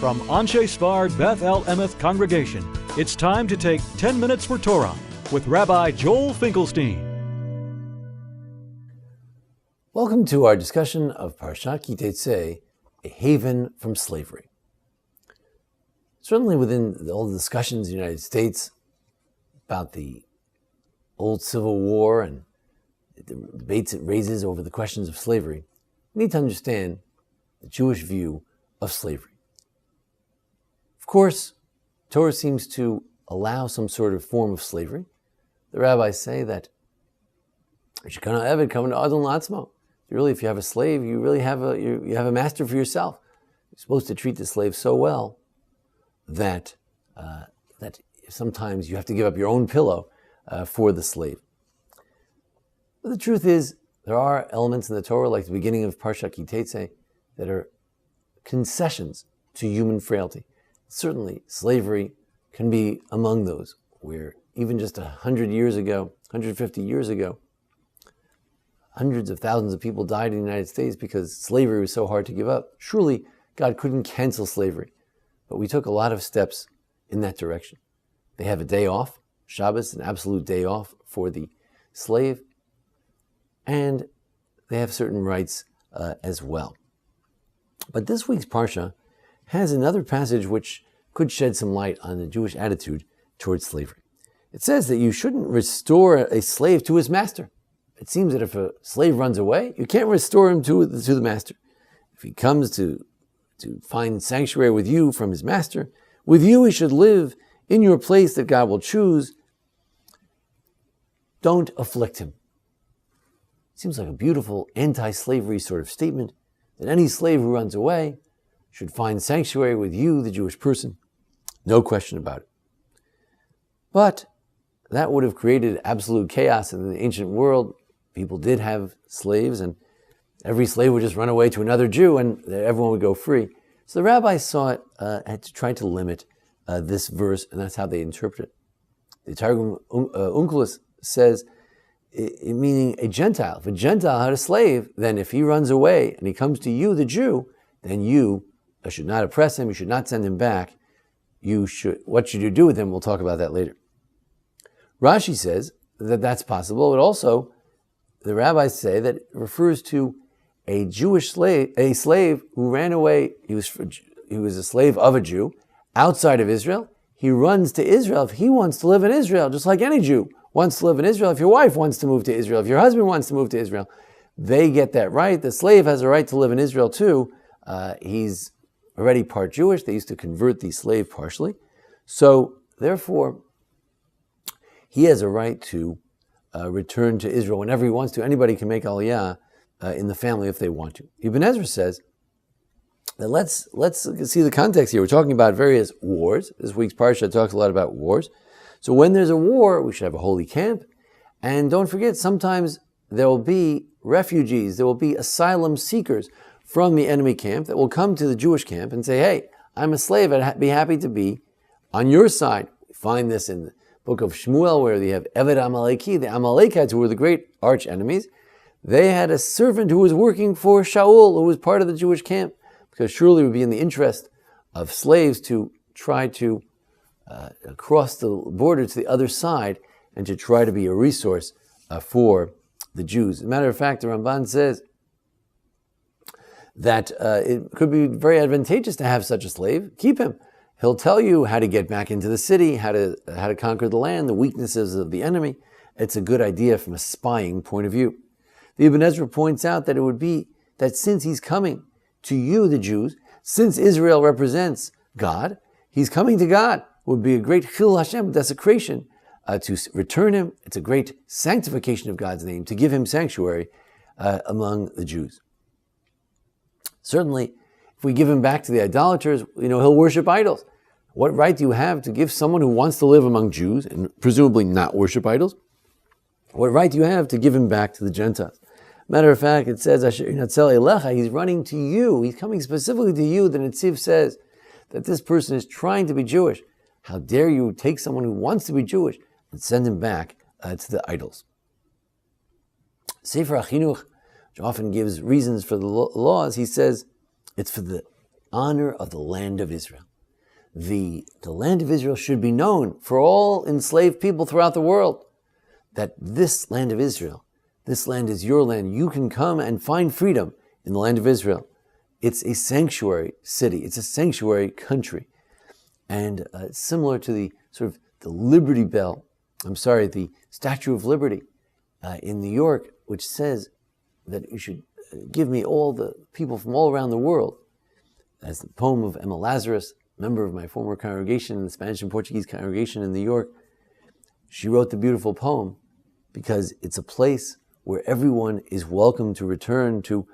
From Anshei Sphard-Beth Emeth congregation, it's time to take 10 minutes for Torah with Rabbi Joel Finkelstein. Welcome to our discussion of Parshat Tetze, a haven from slavery. Certainly within all the discussions in the United States about the old Civil War and the debates it raises over the questions of slavery, we need to understand the Jewish view of slavery. Of course, Torah seems to allow some sort of form of slavery. The rabbis say that really, if you have a slave, you really have a master for yourself. You're supposed to treat the slave so well that sometimes you have to give up your own pillow for the slave. But the truth is, there are elements in the Torah, like the beginning of Parshat Tetze, that are concessions to human frailty. Certainly, slavery can be among those, where even just 100 years ago, 150 years ago, hundreds of thousands of people died in the United States because slavery was so hard to give up. Surely, God couldn't cancel slavery. But we took a lot of steps in that direction. They have a day off, Shabbos, an absolute day off for the slave, and they have certain rights as well. But this week's Parsha has another passage which could shed some light on the Jewish attitude towards slavery. It says that you shouldn't restore a slave to his master. It seems that if a slave runs away, you can't restore him to the master. If he comes to find sanctuary with you from his master, with you he should live in your place that God will choose. Don't afflict him. It seems like a beautiful anti-slavery sort of statement, that any slave who runs away should find sanctuary with you, the Jewish person. No question about it. But that would have created absolute chaos in the ancient world. People did have slaves, and every slave would just run away to another Jew, and everyone would go free. So the rabbis saw it to try to limit this verse, and that's how they interpret it. The Targum Onkelos says, meaning a Gentile. If a Gentile had a slave, then if he runs away and he comes to you, the Jew, then you should not oppress him, you should not send him back. What should you do with him? We'll talk about that later. Rashi says that that's possible, but also the rabbis say that it refers to a Jewish slave, a slave who ran away. He was a slave of a Jew outside of Israel. He runs to Israel if he wants to live in Israel, just like any Jew wants to live in Israel. If your wife wants to move to Israel, if your husband wants to move to Israel, they get that right. The slave has a right to live in Israel too. He's already part Jewish. They used to convert the slave partially. So therefore, he has a right to return to Israel whenever he wants to. Anybody can make aliyah in the family if they want to. Ibn Ezra says that let's see the context here. We're talking about various wars. This week's parsha talks a lot about wars. So when there's a war, we should have a holy camp. And don't forget, sometimes there will be refugees, there will be asylum seekers from the enemy camp that will come to the Jewish camp and say, hey, I'm a slave, I'd be happy to be on your side. We find this in the book of Shmuel, where they have Eved Amaleki, the Amalekites, who were the great arch enemies. They had a servant who was working for Shaul, who was part of the Jewish camp, because surely it would be in the interest of slaves to try to cross the border to the other side and to try to be a resource for the Jews. As a matter of fact, the Ramban says that it could be very advantageous to have such a slave. Keep him. He'll tell you how to get back into the city, how to conquer the land, the weaknesses of the enemy. It's a good idea from a spying point of view. The Ibn Ezra points out that it would be that since he's coming to you, the Jews, since Israel represents God, he's coming to God. It would be a great Chil Hashem, desecration, to return him. It's a great sanctification of God's name, to give him sanctuary among the Jews. Certainly, if we give him back to the idolaters, he'll worship idols. What right do you have to give someone who wants to live among Jews and presumably not worship idols? What right do you have to give him back to the Gentiles? Matter of fact, it says, he's running to you. He's coming specifically to you. The Netziv says that this person is trying to be Jewish. How dare you take someone who wants to be Jewish and send him back to the idols? Sefer HaChinuch, which often gives reasons for the laws, he says it's for the honor of the land of Israel. The land of Israel should be known for all enslaved people throughout the world, that this land of Israel, this land is your land. You can come and find freedom in the land of Israel. It's a sanctuary city. It's a sanctuary country. And it's similar to the the Statue of Liberty in New York, which says that you should give me all the people from all around the world. As the poem of Emma Lazarus, member of my former congregation, the Spanish and Portuguese congregation in New York, she wrote the beautiful poem because it's a place where everyone is welcome to return to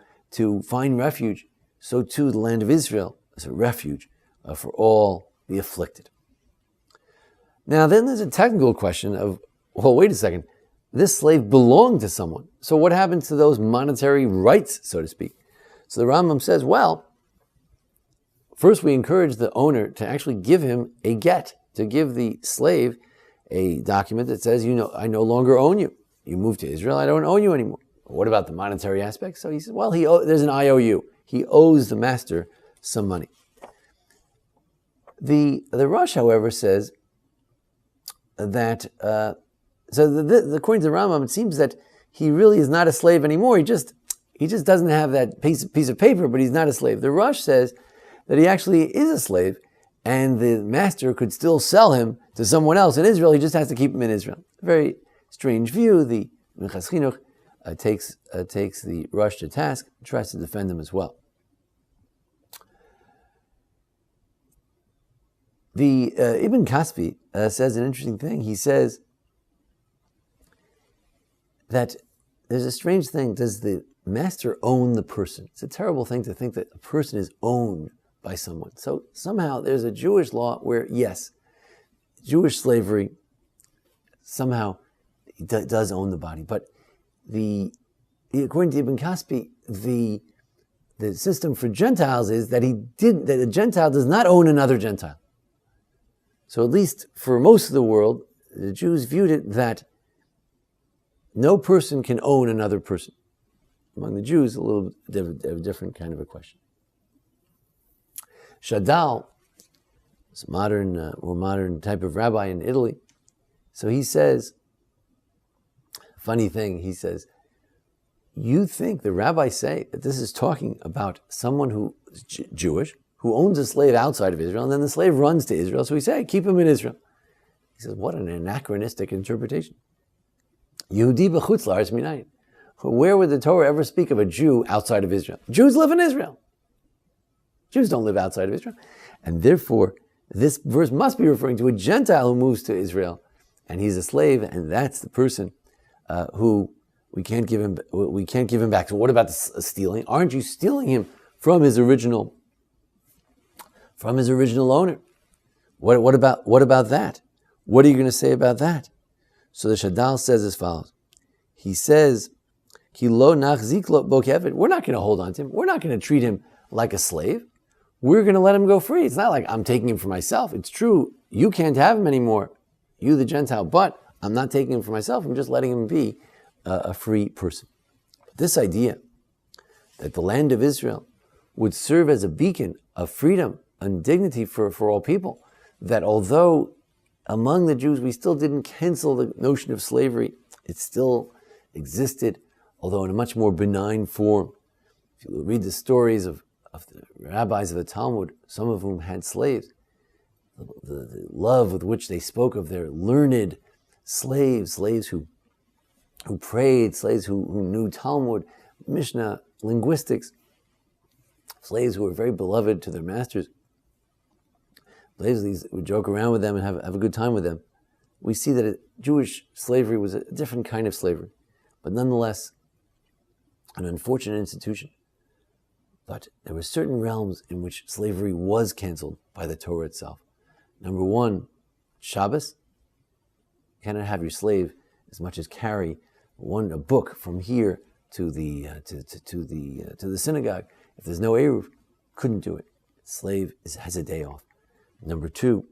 find refuge. So too the land of Israel is a refuge for all the afflicted. Now then there's a technical question of, well, wait a second, this slave belonged to someone. So what happened to those monetary rights, so to speak? So the Rambam says, well, first we encourage the owner to actually give him a get, to give the slave a document that says, I no longer own you. You moved to Israel, I don't own you anymore. What about the monetary aspect? So he says, well, there's an IOU. He owes the master some money. The Rosh, however, says that, according to the Rambam, it seems that he really is not a slave anymore. He just doesn't have that piece of paper, but he's not a slave. The Rosh says that he actually is a slave, and the master could still sell him to someone else in Israel. He just has to keep him in Israel. A very strange view. The Minchas Chinuch takes the Rosh to task and tries to defend him as well. The Ibn Kaspi says an interesting thing. He says that there's a strange thing. Does the master own the person? It's a terrible thing to think that a person is owned by someone. So somehow there's a Jewish law where, yes, Jewish slavery somehow does own the body. But according to Ibn Kaspi, the system for Gentiles is that a Gentile does not own another Gentile. So at least for most of the world, the Jews viewed it that no person can own another person. Among the Jews, a little different kind of a question. Shadal is a more modern type of rabbi in Italy. So he says, funny thing, he says, you think the rabbis say that this is talking about someone who is Jewish, who owns a slave outside of Israel, and then the slave runs to Israel, so we say, keep him in Israel. He says, what an anachronistic interpretation. Yehudi b'chutz la'aretz minayin. Where would the Torah ever speak of a Jew outside of Israel? Jews live in Israel. Jews don't live outside of Israel. And therefore, this verse must be referring to a Gentile who moves to Israel, and he's a slave, and that's the person who we can't give him back. So what about the stealing? Aren't you stealing him from his original owner? What about that? What are you going to say about that? So the Shadal says as follows. He says, we're not going to hold on to him. We're not going to treat him like a slave. We're going to let him go free. It's not like I'm taking him for myself. It's true, you can't have him anymore, you the Gentile, but I'm not taking him for myself. I'm just letting him be a free person. This idea that the land of Israel would serve as a beacon of freedom and dignity for all people, that although among the Jews we still didn't cancel the notion of slavery, it still existed, although in a much more benign form. If you read the stories of the rabbis of the Talmud, some of whom had slaves, the love with which they spoke of their learned slaves who prayed, slaves who knew Talmud, Mishnah, linguistics, slaves who were very beloved to their masters, slaves these would joke around with them and have a good time with them. We see that Jewish slavery was a different kind of slavery, but nonetheless an unfortunate institution. But there were certain realms in which slavery was canceled by the Torah itself. Number one, Shabbos. You cannot have your slave as much as carry a book from here to the synagogue. If there's no Eruv, couldn't do it. Slave has a day off. Number two,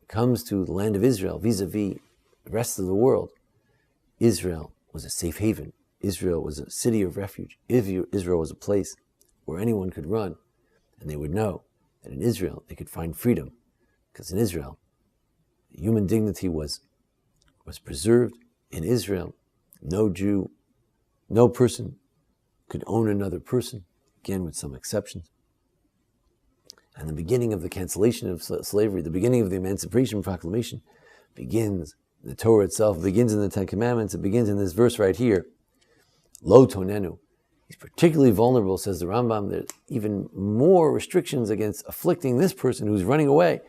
it comes to the land of Israel vis-a-vis the rest of the world. Israel was a safe haven. Israel was a city of refuge. Israel was a place where anyone could run And they would know that in Israel they could find freedom, because in Israel, human dignity was preserved. In Israel, no Jew, no person could own another person, again with some exceptions. And the beginning of the cancellation of slavery, the beginning of the Emancipation Proclamation begins, the Torah itself begins in the Ten Commandments, it begins in this verse right here, Lo tonenu. He's particularly vulnerable, says the Rambam. There's even more restrictions against afflicting this person who's running away,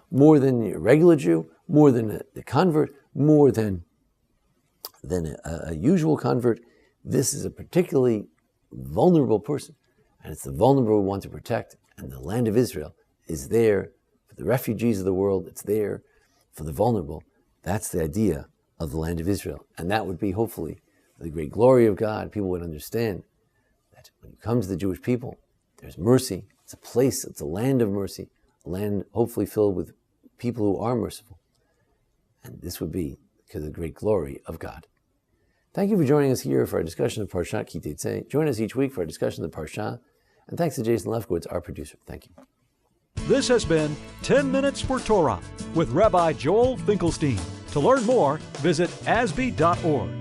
more than a regular Jew, more than a convert, more than a usual convert. This is a particularly vulnerable person, and it's the vulnerable we want to protect. And the land of Israel is there for the refugees of the world. It's there for the vulnerable. That's the idea of the land of Israel. And that would be, hopefully, for the great glory of God. People would understand that when it comes to the Jewish people, there's mercy. It's a place, it's a land of mercy, a land hopefully filled with people who are merciful. And this would be to the great glory of God. Thank you for joining us here for our discussion of Parshat Ki Tetze. Join us each week for our discussion of the Parsha. And thanks to Jason Lefkowitz, our producer. Thank you. This has been 10 Minutes for Torah with Rabbi Joel Finkelstein. To learn more, visit asb.org.